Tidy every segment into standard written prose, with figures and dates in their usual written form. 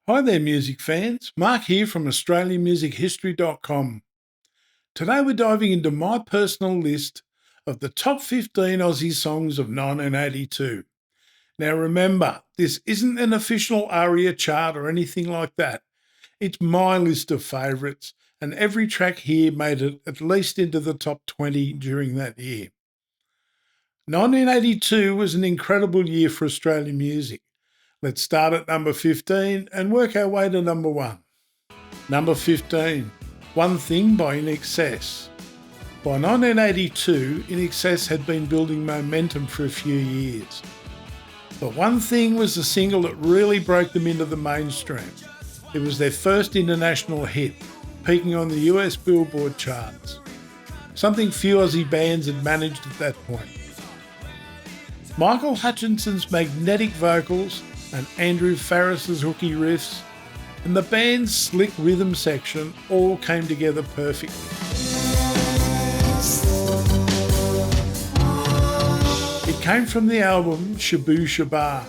Hi there, music fans. Mark here from AustralianMusicHistory.com. Today we're diving into my personal list of the top 15 Aussie songs of 1982. Now remember, this isn't an official ARIA chart or anything like that. It's my list of favourites, and every track here made it at least into the top 20 during that year. 1982 was an incredible year for Australian music. Let's start at number 15 and work our way to number 1. Number 15, One Thing by INXS. By 1982, INXS had been building momentum for a few years. But One Thing was the single that really broke them into the mainstream. It was their first international hit, peaking on the US Billboard charts. Something few Aussie bands had managed at that point. Michael Hutchinson's magnetic vocals and Andrew Farris's hooky riffs and the band's slick rhythm section all came together perfectly. It came from the album Shaboo Shabaa,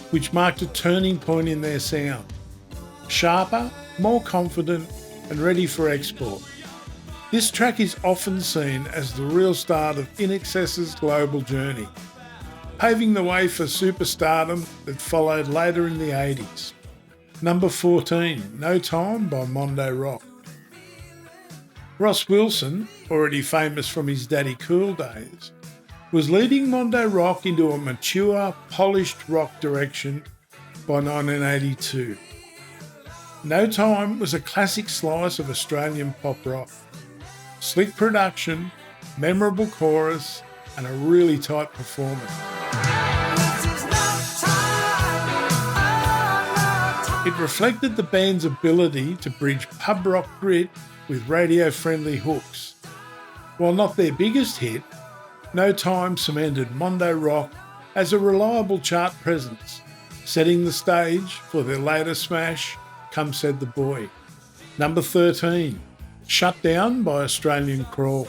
which marked a turning point in their sound. Sharper, more confident and ready for export. This track is often seen as the real start of INXS's global journey, paving the way for superstardom that followed later in the 80s. Number 14, No Time by Mondo Rock. Ross Wilson, already famous from his Daddy Cool days, was leading Mondo Rock into a mature, polished rock direction by 1982. No Time was a classic slice of Australian pop rock. Slick production, memorable chorus, and a really tight performance. It reflected the band's ability to bridge pub rock grit with radio-friendly hooks. While not their biggest hit, No Time cemented Mondo Rock as a reliable chart presence, setting the stage for their later smash, Come Said the Boy. Number 13, Shut Down by Australian Crawl.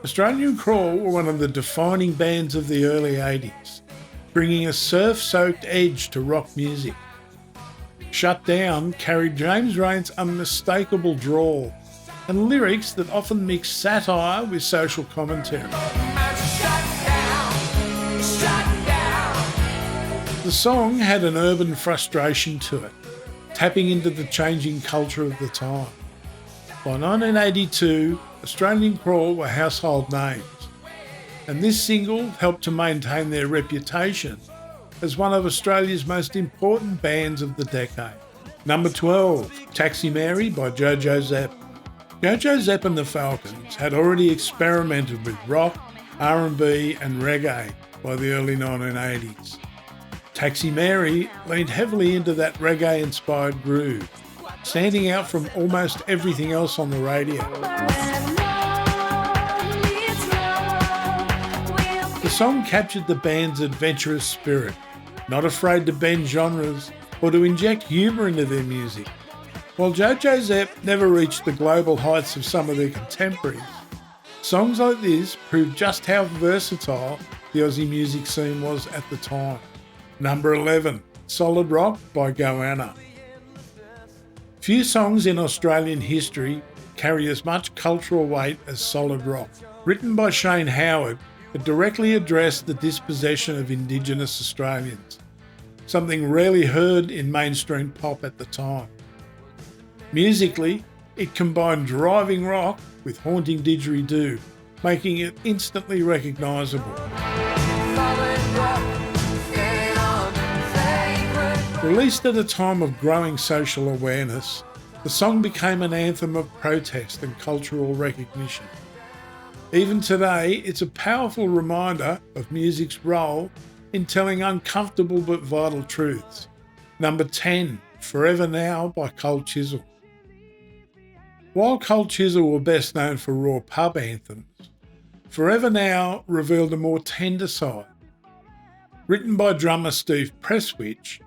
Australian Crawl were one of the defining bands of the early 80s, bringing a surf-soaked edge to rock music. Shut Down carried James Rain's unmistakable drawl and lyrics that often mixed satire with social commentary. The song had an urban frustration to it, tapping into the changing culture of the time. By 1982, Australian Crawl were household names, and this single helped to maintain their reputation as one of Australia's most important bands of the decade. Number 12, Taxi Mary by Jo Zep. Jo Zep and the Falcons had already experimented with rock, R&B and reggae by the early 1980s. Taxi Mary leaned heavily into that reggae-inspired groove, standing out from almost everything else on the radio. The song captured the band's adventurous spirit, not afraid to bend genres or to inject humour into their music. While Jo Zep never reached the global heights of some of their contemporaries, songs like this proved just how versatile the Aussie music scene was at the time. Number 11, Solid Rock by Goanna. Few songs in Australian history carry as much cultural weight as Solid Rock. Written by Shane Howard, it directly addressed the dispossession of Indigenous Australians, something rarely heard in mainstream pop at the time. Musically, it combined driving rock with haunting didgeridoo, making it instantly recognisable. Released at a time of growing social awareness, the song became an anthem of protest and cultural recognition. Even today, it's a powerful reminder of music's role in telling uncomfortable but vital truths. Number 10, Forever Now by Cold Chisel. While Cold Chisel were best known for raw pub anthems, Forever Now revealed a more tender side. Written by drummer Steve Presswich,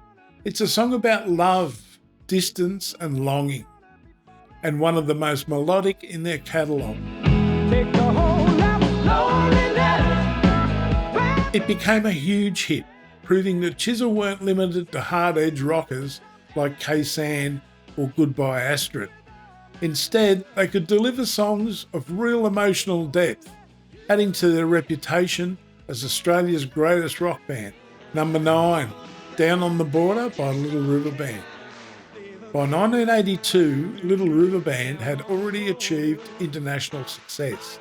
it's a song about love, distance and longing, and one of the most melodic in their catalogue. It became a huge hit, proving that Chisel weren't limited to hard-edge rockers like K-San or Goodbye Astrid. Instead, they could deliver songs of real emotional depth, adding to their reputation as Australia's greatest rock band. Number 9, Down on the Border by Little River Band. By 1982, Little River Band had already achieved international success,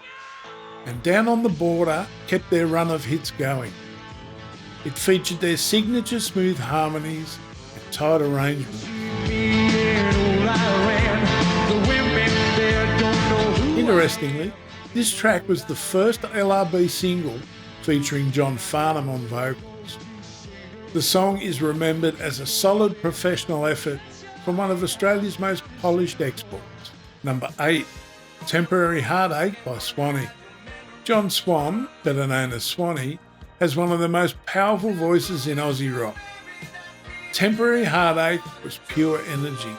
and Down on the Border kept their run of hits going. It featured their signature smooth harmonies and tight arrangements. Interestingly, this track was the first LRB single featuring John Farnham on vocals. The song is remembered as a solid professional effort from one of Australia's most polished exports. Number 8, Temporary Heartache by Swanee. John Swan, better known as Swanee, has one of the most powerful voices in Aussie rock. Temporary Heartache was pure energy,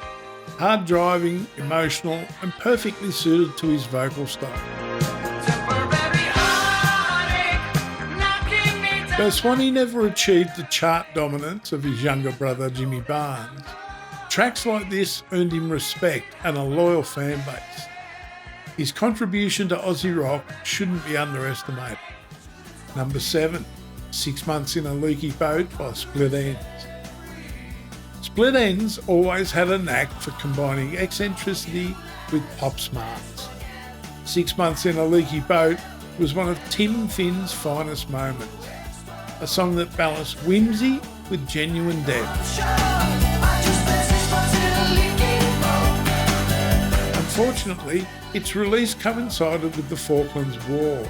hard driving, emotional, and perfectly suited to his vocal style. Though Swanee never achieved the chart dominance of his younger brother Jimmy Barnes, tracks like this earned him respect and a loyal fan base. His contribution to Aussie rock shouldn't be underestimated. Number 7, 6 Months in a Leaky Boat by Split Enz. Split Enz always had a knack for combining eccentricity with pop smarts. 6 Months in a Leaky Boat was one of Tim Finn's finest moments, a song that balanced whimsy with genuine depth. Unfortunately, its release coincided with the Falklands War,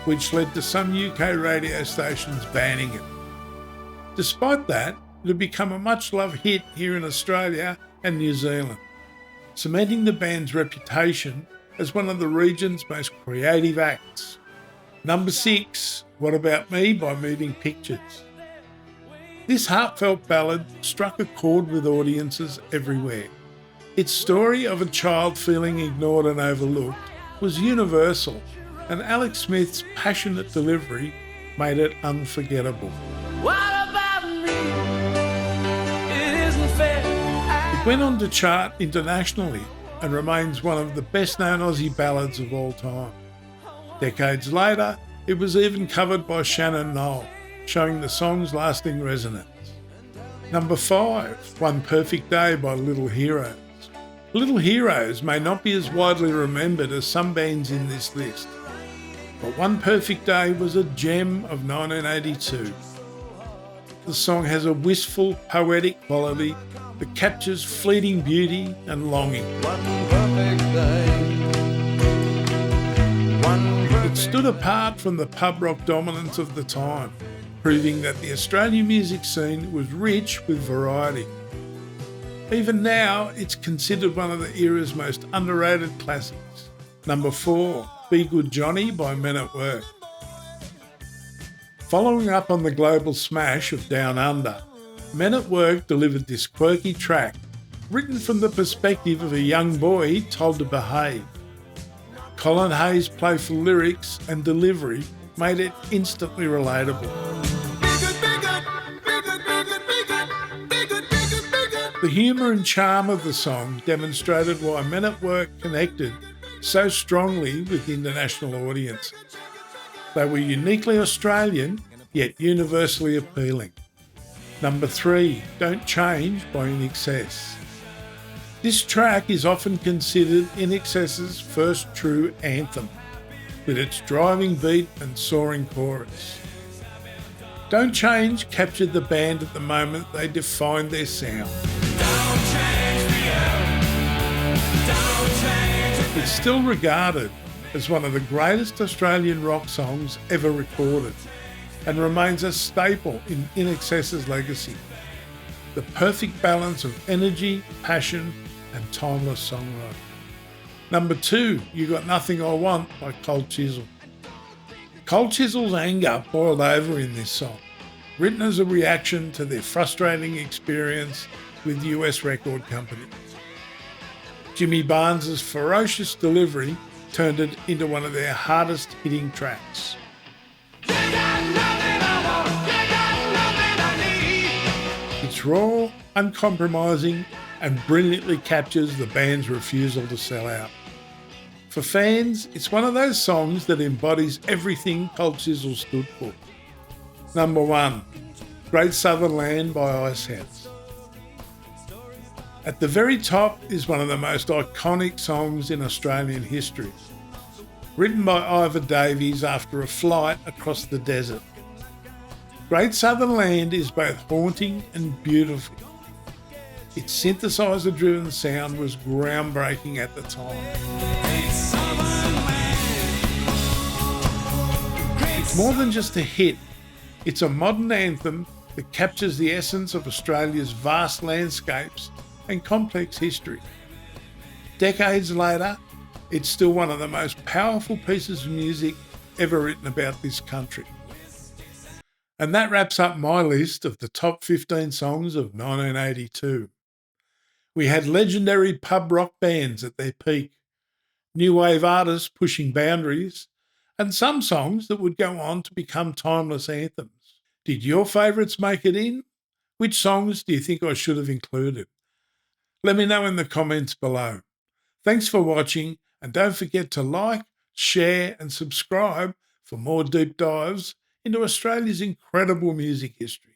which led to some UK radio stations banning it. Despite that, it had become a much-loved hit here in Australia and New Zealand, cementing the band's reputation as one of the region's most creative acts. Number 6, What About Me by Moving Pictures. This heartfelt ballad struck a chord with audiences everywhere. Its story of a child feeling ignored and overlooked was universal, and Alex Smith's passionate delivery made it unforgettable. It went on to chart internationally and remains one of the best-known Aussie ballads of all time. Decades later, it was even covered by Shannon Noll, showing the song's lasting resonance. Number 5, One Perfect Day by Little Heroes. Little Heroes may not be as widely remembered as some bands in this list, but One Perfect Day was a gem of 1982. The song has a wistful, poetic quality that captures fleeting beauty and longing. It stood apart from the pub rock dominance of the time, proving that the Australian music scene was rich with variety. Even now, it's considered one of the era's most underrated classics. Number 4, Be Good Johnny by Men at Work. Following up on the global smash of Down Under, Men at Work delivered this quirky track, written from the perspective of a young boy told to behave. Colin Hayes' playful lyrics and delivery made it instantly relatable. The humour and charm of the song demonstrated why Men at Work connected so strongly with international audiences. They were uniquely Australian, yet universally appealing. Number 3, Don't Change by INXS. This track is often considered INXS's first true anthem, with its driving beat and soaring chorus. Don't Change captured the band at the moment they defined their sound. It's still regarded as one of the greatest Australian rock songs ever recorded and remains a staple in INXS's legacy. The perfect balance of energy, passion and timeless songwriting. Number 2, You Got Nothing I Want by Cold Chisel. Cold Chisel's anger boiled over in this song, written as a reaction to their frustrating experience with US record companies. Jimmy Barnes' ferocious delivery turned it into one of their hardest hitting tracks. It's raw, uncompromising, and brilliantly captures the band's refusal to sell out. For fans, it's one of those songs that embodies everything Cold Chisel stood for. Number 1, Great Southern Land by Icehouse. At the very top is one of the most iconic songs in Australian history, written by Ivor Davies after a flight across the desert. Great Southern Land is both haunting and beautiful. Its synthesizer-driven sound was groundbreaking at the time. It's more than just a hit, it's a modern anthem that captures the essence of Australia's vast landscapes and complex history. Decades later, it's still one of the most powerful pieces of music ever written about this country. And that wraps up my list of the top 15 songs of 1982. We had legendary pub rock bands at their peak, new wave artists pushing boundaries, and some songs that would go on to become timeless anthems. Did your favourites make it in? Which songs do you think I should have included? Let me know in the comments below. Thanks for watching, and don't forget to like, share and subscribe for more deep dives into Australia's incredible music history.